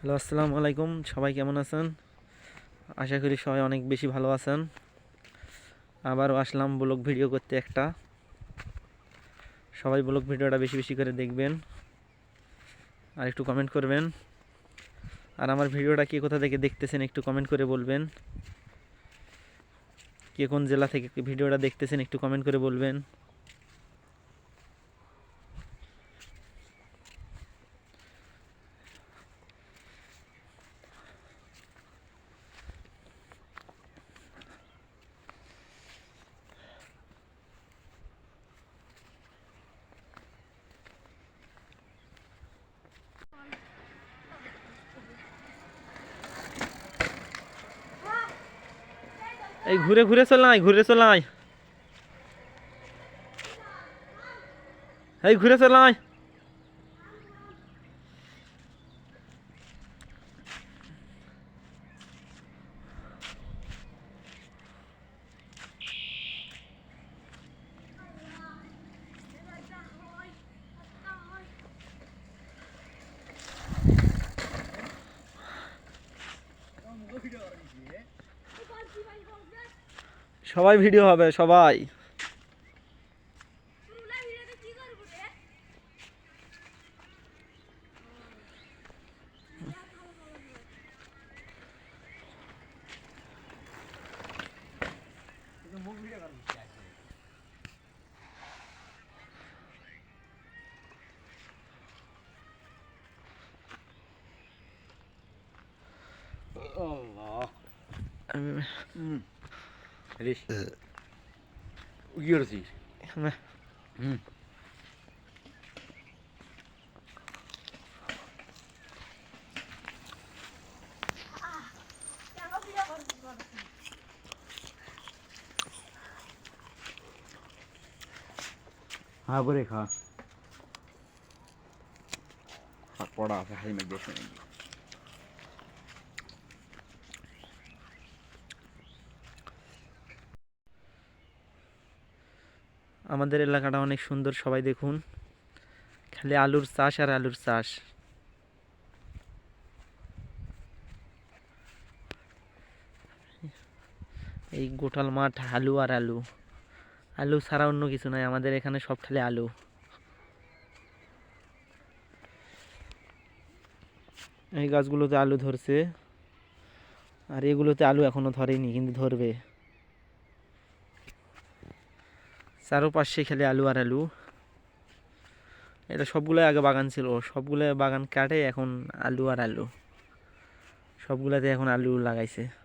Hello, আসসালামু আলাইকুম। সবাই কেমন আছেন? আশা করি সবাই অনেক বেশি ভালো আছেন। আবারও আসলাম ব্লগ ভিডিও করতে একটা। সবাই ব্লগ ভিডিওটা বেশি বেশি করে দেখবেন আর একটু কমেন্ট করবেন। আর আমার ভিডিওটা কে কোথা থেকে দেখতেছেন একটু কমেন্ট করে বলবেন। কে কোন জেলা থেকে ভিডিওটা দেখতেছেন একটু কমেন্ট করে বলবেন। এই ঘুরে ঘুরে চলাই, ঘুরে চলাই, এই ঘুরে চলাই। সবাই ভিডিও হবে, সবাই। Allah. আমি- Leş. Uyuyoruz iyi. আমি- Ha buraya kha. Ha pora আছে হাই মে দেশ নেই। আমাদের এলাকাটা অনেক সুন্দর, সবাই দেখুন। খালি আলুর চাষ আর আলুর চাষ। এই গোটাল মাঠ আলু আর আলু। আলু ছাড়া অন্য কিছু নাই আমাদের এখানে, সব খালি আলু। এই গাছগুলোতে আলু ধরছে, আর এগুলোতে আলু এখনো ধরেনি, কিন্তু ধরবে। চারোপাশে খালি আলু আর আলু। এটা সবগুলো আগে বাগান ছিল, সবগুলো বাগান কাটে এখন আলু আর আলু। সবগুলাতে এখন আলু লাগাইছে।